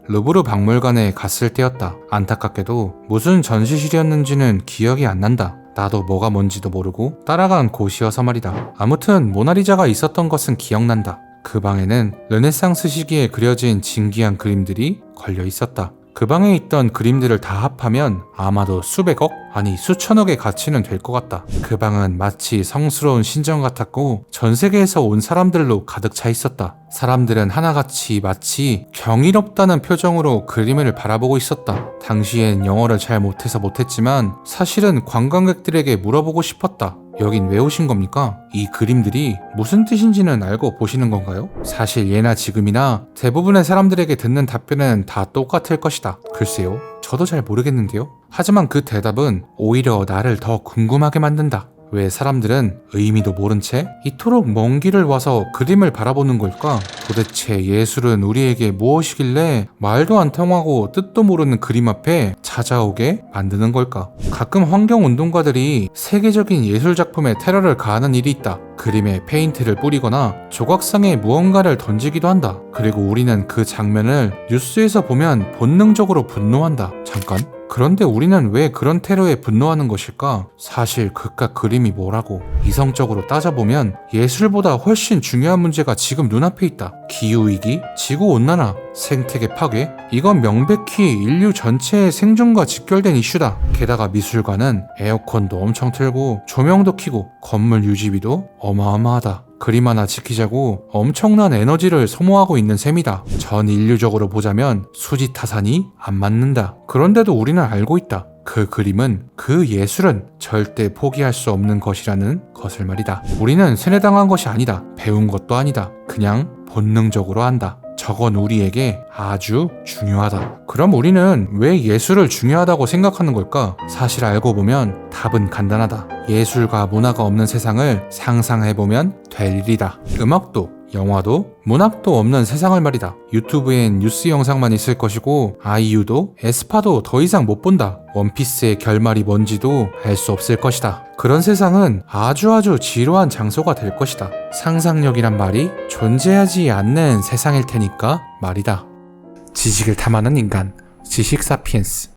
루브르 박물관에 갔을 때였다. 안타깝게도 무슨 전시실이었는지는 기억이 안 난다. 나도 뭐가 뭔지도 모르고 따라간 곳이어서 말이다. 아무튼 모나리자가 있었던 것은 기억난다. 그 방에는 르네상스 시기에 그려진 진귀한 그림들이 걸려 있었다. 그 방에 있던 그림들을 다 합하면 아마도 수백억? 아니 수천억의 가치는 될 것 같다. 그 방은 마치 성스러운 신전 같았고 전 세계에서 온 사람들로 가득 차 있었다. 사람들은 하나같이 마치 경이롭다는 표정으로 그림을 바라보고 있었다. 당시엔 영어를 잘 못했지만 사실은 관광객들에게 물어보고 싶었다. 여긴 왜 오신 겁니까? 이 그림들이 무슨 뜻인지는 알고 보시는 건가요? 사실 예나 지금이나 대부분의 사람들에게 듣는 답변은 다 똑같을 것이다. 글쎄요, 저도 잘 모르겠는데요. 하지만 그 대답은 오히려 나를 더 궁금하게 만든다. 왜 사람들은 의미도 모른 채 이토록 먼 길을 와서 그림을 바라보는 걸까? 도대체 예술은 우리에게 무엇이길래 말도 안 통하고 뜻도 모르는 그림 앞에 찾아오게 만드는 걸까? 가끔 환경운동가들이 세계적인 예술작품에 테러를 가하는 일이 있다. 그림에 페인트를 뿌리거나 조각상에 무언가를 던지기도 한다. 그리고 우리는 그 장면을 뉴스에서 보면 본능적으로 분노한다. 잠깐? 그런데 우리는 왜 그런 테러에 분노하는 것일까? 사실 그깟 그림이 뭐라고. 이성적으로 따져보면 예술보다 훨씬 중요한 문제가 지금 눈앞에 있다. 기후위기, 지구온난화, 생태계 파괴, 이건 명백히 인류 전체의 생존과 직결된 이슈다. 게다가 미술관은 에어컨도 엄청 틀고 조명도 켜고 건물 유지비도 어마어마하다. 그림 하나 지키자고 엄청난 에너지를 소모하고 있는 셈이다. 전 인류적으로 보자면 수지타산이 안 맞는다. 그런데도 우리는 알고 있다. 그 그림은, 그 예술은 절대 포기할 수 없는 것이라는 것을 말이다. 우리는 세뇌당한 것이 아니다. 배운 것도 아니다. 그냥 본능적으로 한다. 저건 우리에게 아주 중요하다. 그럼 우리는 왜 예술을 중요하다고 생각하는 걸까? 사실 알고 보면 답은 간단하다. 예술과 문화가 없는 세상을 상상해보면 될 일이다. 음악도 영화도 문학도 없는 세상을 말이다. 유튜브엔 뉴스 영상만 있을 것이고 아이유도 에스파도 더 이상 못 본다. 원피스의 결말이 뭔지도 알 수 없을 것이다. 그런 세상은 아주 지루한 장소가 될 것이다. 상상력이란 말이 존재하지 않는 세상일 테니까 말이다. 지식을 탐하는 인간, 지식 사피엔스.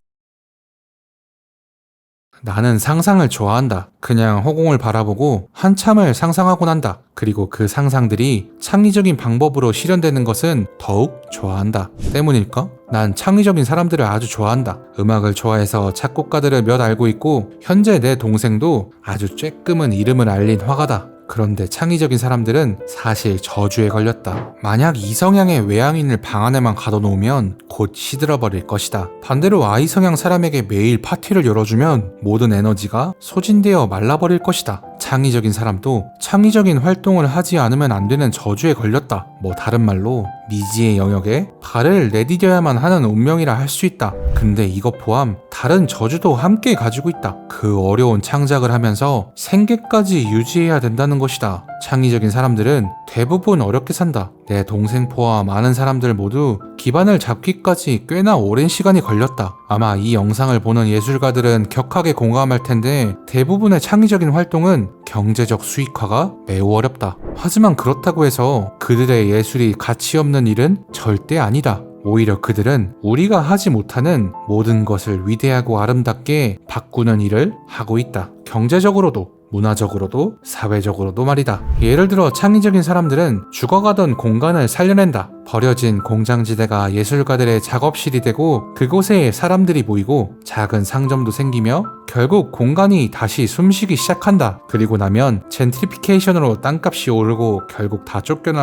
나는 상상을 좋아한다. 그냥 허공을 바라보고 한참을 상상하곤 한다. 그리고 그 상상들이 창의적인 방법으로 실현되는 것은 더욱 좋아한다. 때문일까? 난 창의적인 사람들을 아주 좋아한다. 음악을 좋아해서 작곡가들을 몇 알고 있고 현재 내 동생도 아주 쬐끔은 이름을 알린 화가다. 그런데 창의적인 사람들은 사실 저주에 걸렸다. 만약 이성향의 외향인을 방 안에만 가둬놓으면 곧 시들어버릴 것이다. 반대로 I성향 사람에게 매일 파티를 열어주면 모든 에너지가 소진되어 말라버릴 것이다. 창의적인 사람도 창의적인 활동을 하지 않으면 안 되는 저주에 걸렸다. 다른 말로 미지의 영역에 발을 내디뎌야만 하는 운명이라 할 수 있다. 근데 이것 포함 다른 저주도 함께 가지고 있다. 그 어려운 창작을 하면서 생계까지 유지해야 된다는 것이다. 창의적인 사람들은 대부분 어렵게 산다. 내 동생 포함 많은 사람들 모두 기반을 잡기까지 꽤나 오랜 시간이 걸렸다. 아마 이 영상을 보는 예술가들은 격하게 공감할 텐데 대부분의 창의적인 활동은 경제적 수익화가 매우 어렵다. 하지만 그렇다고 해서 그들의 예술이 가치 없는 일은 절대 아니다. 오히려 그들은 우리가 하지 못하는 모든 것을 위대하고 아름답게 바꾸는 일을 하고 있다. 경제적으로도 문화적으로도 사회적으로도 말이다. 예를 들어 창의적인 사람들은 죽어가던 공간을 살려낸다. 버려진 공장지대가 예술가들의 작업실이 되고 그곳에 사람들이 모이고 작은 상점도 생기며 결국 공간이 다시 숨쉬기 시작한다. 그리고 나면 젠트리피케이션으로 땅값이 오르고 결국 다 쫓겨나.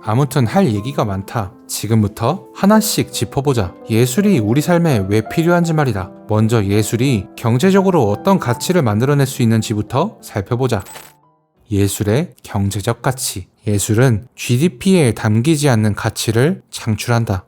아무튼 할 얘기가 많다. 지금부터 하나씩 짚어보자. 예술이 우리 삶에 왜 필요한지 말이다. 먼저 예술이 경제적으로 어떤 가치를 만들어낼 수 있는지부터 살펴보자. 예술의 경제적 가치. 예술은 GDP에 담기지 않는 가치를 창출한다.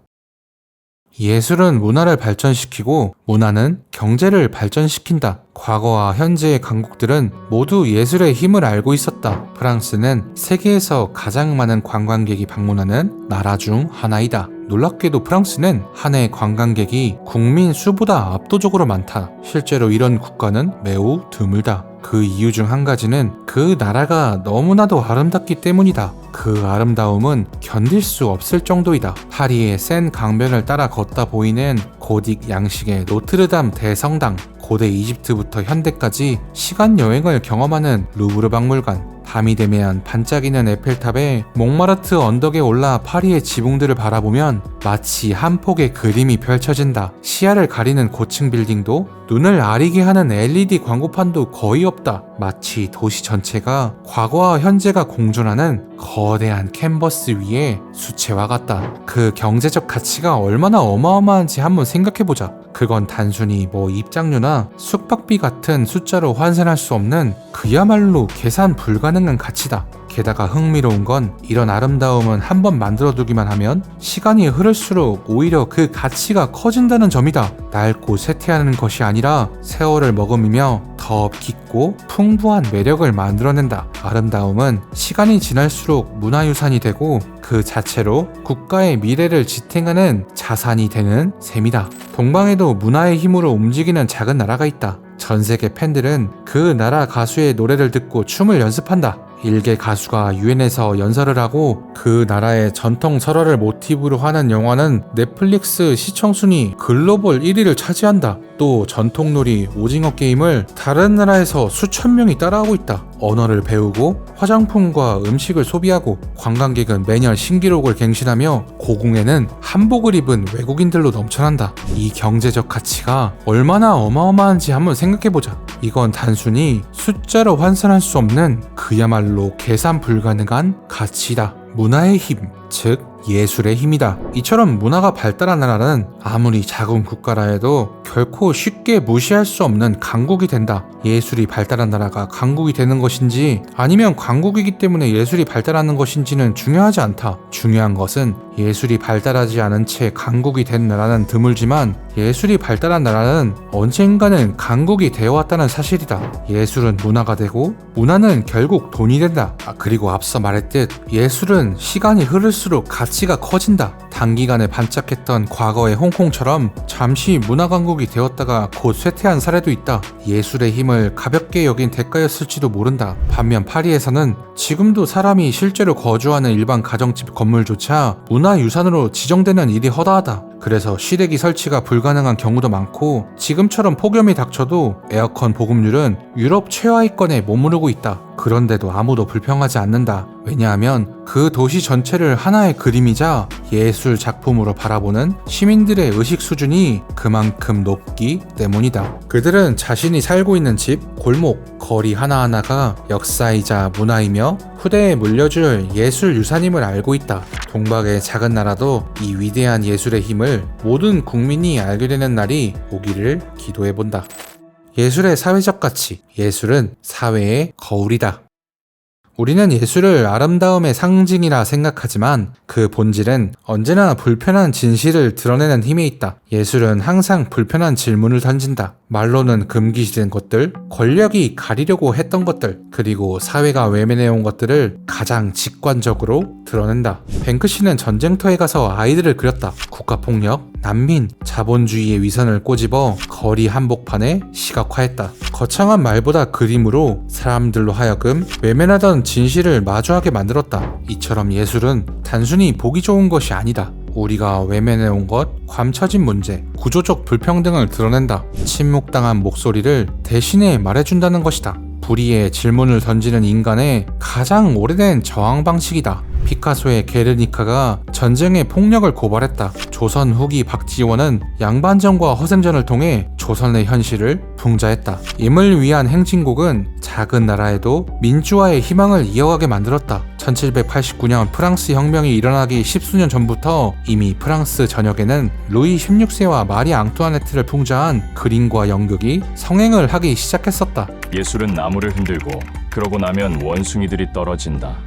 예술은 문화를 발전시키고 문화는 경제를 발전시킨다. 과거와 현재의 강국들은 모두 예술의 힘을 알고 있었다. 프랑스는 세계에서 가장 많은 관광객이 방문하는 나라 중 하나이다. 놀랍게도 프랑스는 한 해 관광객이 국민 수보다 압도적으로 많다. 실제로 이런 국가는 매우 드물다. 그 이유 중 한 가지는 그 나라가 너무나도 아름답기 때문이다. 그 아름다움은 견딜 수 없을 정도이다. 파리의 센 강변을 따라 걷다 보이는 고딕 양식의 노트르담 대성당, 고대 이집트부터 현대까지 시간 여행을 경험하는 루브르 박물관, 밤이 되면 반짝이는 에펠탑에 몽마르트 언덕에 올라 파리의 지붕들을 바라보면 마치 한 폭의 그림이 펼쳐진다. 시야를 가리는 고층 빌딩도 눈을 아리게 하는 LED 광고판도 거의 없다. 마치 도시 전체가 과거와 현재가 공존하는 거대한 캔버스 위에 수채화 같다. 그 경제적 가치가 얼마나 어마어마한지 한번 생각해보자. 그건 단순히 입장료나 숙박비 같은 숫자로 환산할 수 없는 그야말로 계산 불가능한 가치다. 게다가 흥미로운 건 이런 아름다움은 한번 만들어두기만 하면 시간이 흐를수록 오히려 그 가치가 커진다는 점이다. 낡고 쇠퇴하는 것이 아니라 세월을 머금으며 더 깊고 풍부한 매력을 만들어낸다. 아름다움은 시간이 지날수록 문화유산이 되고 그 자체로 국가의 미래를 지탱하는 자산이 되는 셈이다. 동방에도 문화의 힘으로 움직이는 작은 나라가 있다. 전 세계 팬들은 그 나라 가수의 노래를 듣고 춤을 연습한다. 일개 가수가 유엔에서 연설을 하고 그 나라의 전통 설화를 모티브로 하는 영화는 넷플릭스 시청순위 글로벌 1위를 차지한다. 또 전통놀이 오징어 게임을 다른 나라에서 수천 명이 따라하고 있다. 언어를 배우고 화장품과 음식을 소비하고 관광객은 매년 신기록을 갱신하며 고궁에는 한복을 입은 외국인들로 넘쳐난다. 이 경제적 가치가 얼마나 어마어마한지 한번 생각해보자. 이건 단순히 숫자로 환산할 수 없는 그야말로 계산 불가능한 가치다. 문화의 힘, 즉 예술의 힘이다. 이처럼 문화가 발달한 나라는 아무리 작은 국가라 해도 결코 쉽게 무시할 수 없는 강국이 된다. 예술이 발달한 나라가 강국이 되는 것인지 아니면 강국이기 때문에 예술이 발달하는 것인지는 중요하지 않다. 중요한 것은 예술이 발달하지 않은 채 강국이 된 나라는 드물지만 예술이 발달한 나라는 언젠가는 강국이 되어왔다는 사실이다. 예술은 문화가 되고 문화는 결국 돈이 된다. 그리고 앞서 말했듯 예술은 시간이 흐를수록 가치가 커진다. 단기간에 반짝했던 과거의 홍콩처럼 잠시 문화 강국이 되었다가 곧 쇠퇴한 사례도 있다. 예술의 힘을 가볍게 여긴 대가였을지도 모른다. 반면 파리에서는 지금도 사람이 실제로 거주하는 일반 가정집 건물조차 문화유산으로 지정되는 일이 허다하다. 그래서 시래기 설치가 불가능한 경우도 많고 지금처럼 폭염이 닥쳐도 에어컨 보급률은 유럽 최하위권에 머무르고 있다. 그런데도 아무도 불평하지 않는다. 왜냐하면 그 도시 전체를 하나의 그림이자 예술 작품으로 바라보는 시민들의 의식 수준이 그만큼 높기 때문이다. 그들은 자신이 살고 있는 집, 골목, 거리 하나하나가 역사이자 문화이며 후대에 물려줄 예술 유산임을 알고 있다. 동방의 작은 나라도 이 위대한 예술의 힘을 모든 국민이 알게 되는 날이 오기를 기도해본다. 예술의 사회적 가치, 예술은 사회의 거울이다. 우리는 예술을 아름다움의 상징이라 생각하지만 그 본질은 언제나 불편한 진실을 드러내는 힘에 있다. 예술은 항상 불편한 질문을 던진다. 말로는 금기시된 것들, 권력이 가리려고 했던 것들, 그리고 사회가 외면해온 것들을 가장 직관적으로 드러낸다. 뱅크시는 전쟁터에 가서 아이들을 그렸다. 국가폭력, 난민, 자본주의의 위선을 꼬집어 거리 한복판에 시각화했다. 거창한 말보다 그림으로 사람들로 하여금 외면하던 진실을 마주하게 만들었다. 이처럼 예술은 단순히 보기 좋은 것이 아니다. 우리가 외면해온 것, 감춰진 문제, 구조적 불평등을 드러낸다. 침묵당한 목소리를 대신에 말해준다는 것이다. 불의의 질문을 던지는 인간의 가장 오래된 저항 방식이다. 피카소의 게르니카가 전쟁의 폭력을 고발했다. 조선 후기 박지원은 양반전과 허생전을 통해 조선의 현실을 풍자했다. 임을 위한 행진곡은 작은 나라에도 민주화의 희망을 이어가게 만들었다. 1789년 프랑스 혁명이 일어나기 10수년 전부터 이미 프랑스 전역에는 루이 16세와 마리 앙투아네트를 풍자한 그림과 연극이 성행을 하기 시작했었다. 예술은 나무를 흔들고 그러고 나면 원숭이들이 떨어진다.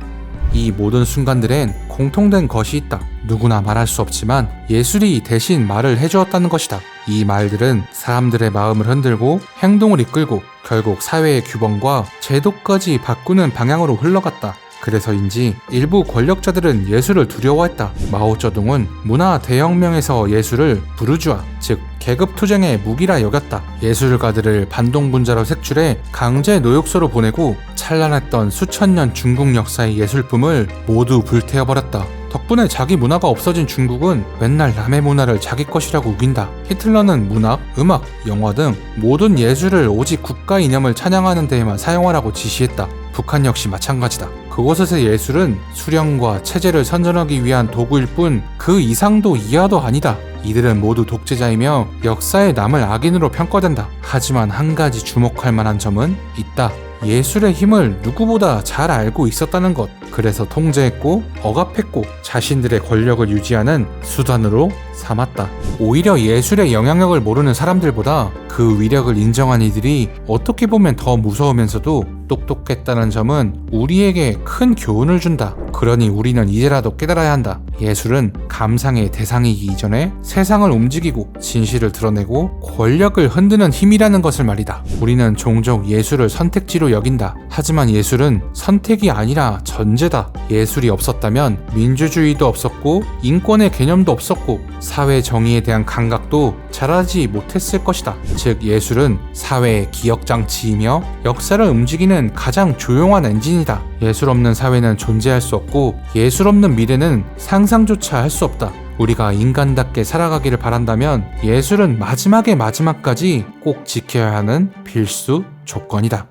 이 모든 순간들엔 공통된 것이 있다. 누구나 말할 수 없지만 예술이 대신 말을 해주었다는 것이다. 이 말들은 사람들의 마음을 흔들고 행동을 이끌고 결국 사회의 규범과 제도까지 바꾸는 방향으로 흘러갔다. 그래서인지 일부 권력자들은 예술을 두려워했다. 마오쩌둥은 문화 대혁명에서 예술을 부르주아, 즉 계급투쟁의 무기라 여겼다. 예술가들을 반동분자로 색출해 강제 노역소로 보내고 찬란했던 수천 년 중국 역사의 예술품을 모두 불태워버렸다. 덕분에 자기 문화가 없어진 중국은 맨날 남의 문화를 자기 것이라고 우긴다. 히틀러는 문학, 음악, 영화 등 모든 예술을 오직 국가 이념을 찬양하는 데에만 사용하라고 지시했다. 북한 역시 마찬가지다. 그곳에서의 예술은 수령과 체제를 선전하기 위한 도구일 뿐 그 이상도 이하도 아니다. 이들은 모두 독재자이며 역사에 남을 악인으로 평가된다. 하지만 한 가지 주목할 만한 점은 있다. 예술의 힘을 누구보다 잘 알고 있었다는 것. 그래서 통제했고 억압했고 자신들의 권력을 유지하는 수단으로 삼았다. 오히려 예술의 영향력을 모르는 사람들보다 그 위력을 인정한 이들이 어떻게 보면 더 무서우면서도 똑똑했다는 점은 우리에게 큰 교훈을 준다. 그러니 우리는 이제라도 깨달아야 한다. 예술은 감상의 대상이기 이전에 세상을 움직이고 진실을 드러내고 권력을 흔드는 힘이라는 것을 말이다. 우리는 종종 예술을 선택지로 여긴다. 하지만 예술은 선택이 아니라 전제다. 예술이 없었다면 민주주의도 없었고 인권의 개념도 없었고 사회 정의에 대한 감각도 자라지 못했을 것이다. 즉 예술은 사회의 기억장치이며 역사를 움직이는 가장 조용한 엔진이다. 예술 없는 사회는 존재할 수 없고 예술 없는 미래는 상상조차 할 수 없다. 우리가 인간답게 살아가기를 바란다면 예술은 마지막의 마지막까지 꼭 지켜야 하는 필수 조건이다.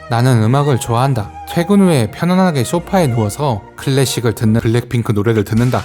나는 음악을 좋아한다. 퇴근 후에 편안하게 소파에 누워서 클래식을 듣는 블랙핑크 노래를 듣는다.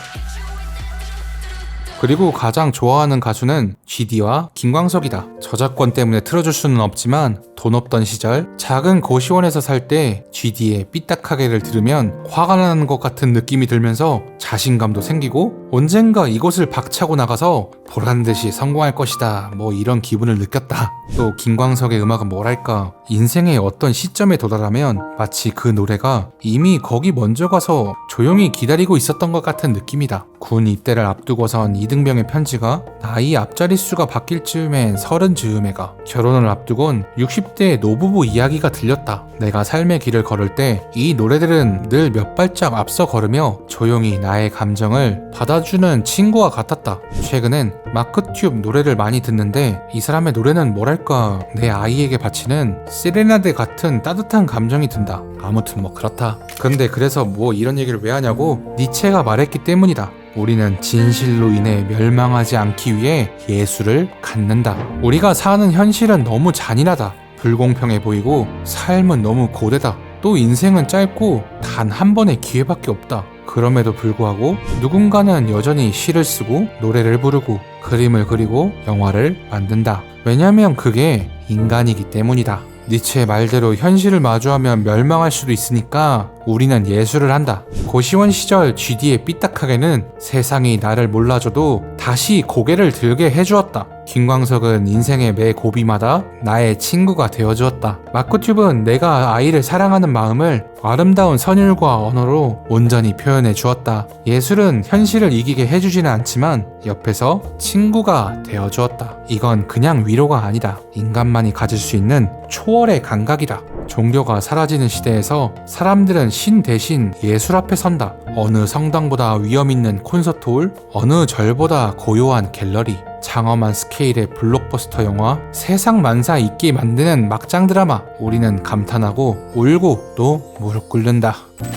그리고 가장 좋아하는 가수는 GD와 김광석이다. 저작권 때문에 틀어줄 수는 없지만 돈 없던 시절 작은 고시원에서 살 때 GD의 삐딱하게를 들으면 화가 나는 것 같은 느낌이 들면서 자신감도 생기고 언젠가 이곳을 박차고 나가서 보란듯이 성공할 것이다, 뭐 이런 기분을 느꼈다. 또 김광석의 음악은 뭐랄까, 인생의 어떤 시점에 도달하면 마치 그 노래가 이미 거기 먼저 가서 조용히 기다리고 있었던 것 같은 느낌이다. 군 입대를 앞두고선 이등병의 편지가 나이 앞자릿수가 바뀔 즈음엔 30 즈음에가, 결혼을 앞두곤 60대의 노부부 이야기가 들렸다. 내가 삶의 길을 걸을 때 이 노래들은 늘 몇 발짝 앞서 걸으며 조용히 나의 감정을 받아주는 친구와 같았다. 최근엔 마크튠 노래를 많이 듣는데 이 사람의 노래는 뭐랄까, 내 아이에게 바치는 세레나데 같은 따뜻한 감정이 든다. 아무튼 뭐 그렇다. 근데 그래서 뭐 이런 얘기를 왜 하냐고, 니체가 말했기 때문이다. 우리는 진실로 인해 멸망하지 않기 위해 예술을 갖는다. 우리가 사는 현실은 너무 잔인하다. 불공평해 보이고 삶은 너무 고되다. 또 인생은 짧고 단 한 번의 기회밖에 없다. 그럼에도 불구하고 누군가는 여전히 시를 쓰고 노래를 부르고 그림을 그리고 영화를 만든다. 왜냐면 그게 인간이기 때문이다. 니체의 말대로 현실을 마주하면 멸망할 수도 있으니까 우리는 예술을 한다. 고시원 시절 GD의 삐딱하게는 세상이 나를 몰라줘도 다시 고개를 들게 해주었다. 김광석은 인생의 매 고비마다 나의 친구가 되어주었다. 마크튠은 내가 아이를 사랑하는 마음을 아름다운 선율과 언어로 온전히 표현해 주었다. 예술은 현실을 이기게 해주지는 않지만 옆에서 친구가 되어주었다. 이건 그냥 위로가 아니다. 인간만이 가질 수 있는 초월의 감각이다. 종교가 사라지는 시대에서 사람들은 신 대신 예술 앞에 선다. 어느 성당보다 위험 있는 콘서트홀, 어느 절보다 고요한 갤러리, 장엄한 스케일의 블록버스터 영화, 세상 만사 있게 만드는 막장 드라마. 우리는 감탄하고 울고 또 무릎 꿇는다.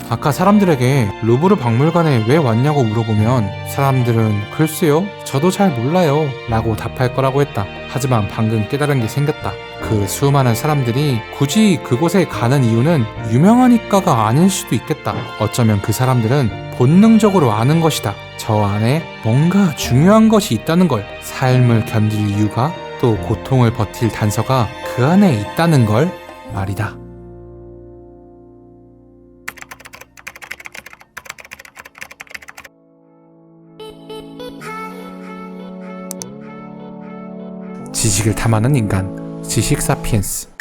아까 사람들에게 루브르 박물관에 왜 왔냐고 물어보면 사람들은 글쎄요, 저도 잘 몰라요 라고 답할 거라고 했다. 하지만 방금 깨달은 게 생겼다. 그 수많은 사람들이 굳이 그곳에 가는 이유는 유명하니까가 아닐 수도 있겠다. 어쩌면 그 사람들은 본능적으로 아는 것이다. 저 안에 뭔가 중요한 것이 있다는 걸, 삶을 견딜 이유가, 또 고통을 버틸 단서가 그 안에 있다는 걸 말이다. 지식을 탐하는 인간, 지식 사피엔스.